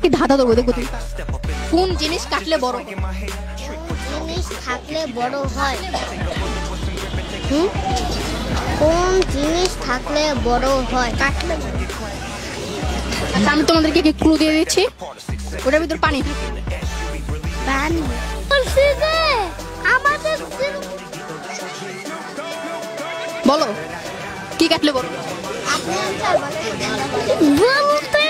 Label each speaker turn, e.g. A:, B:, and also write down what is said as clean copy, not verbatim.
A: কি ধাঁধা দেবো, দেখো তুই কোন জিনিস কাটলে বড় হয়?
B: জিনিস থাকলে বড় হয়? কোন জিনিস থাকলে বড় হয়? কাটলে
A: আচ্ছা, আমি তোমাদেরকে কি ক্লু দিয়ে দিচ্ছি, ওটার ভিতর পানি থাকে।
B: পানি। বলছি যে আমাদের
A: বলো কি কাটলে বড়?
B: আপনি আনসার বলতে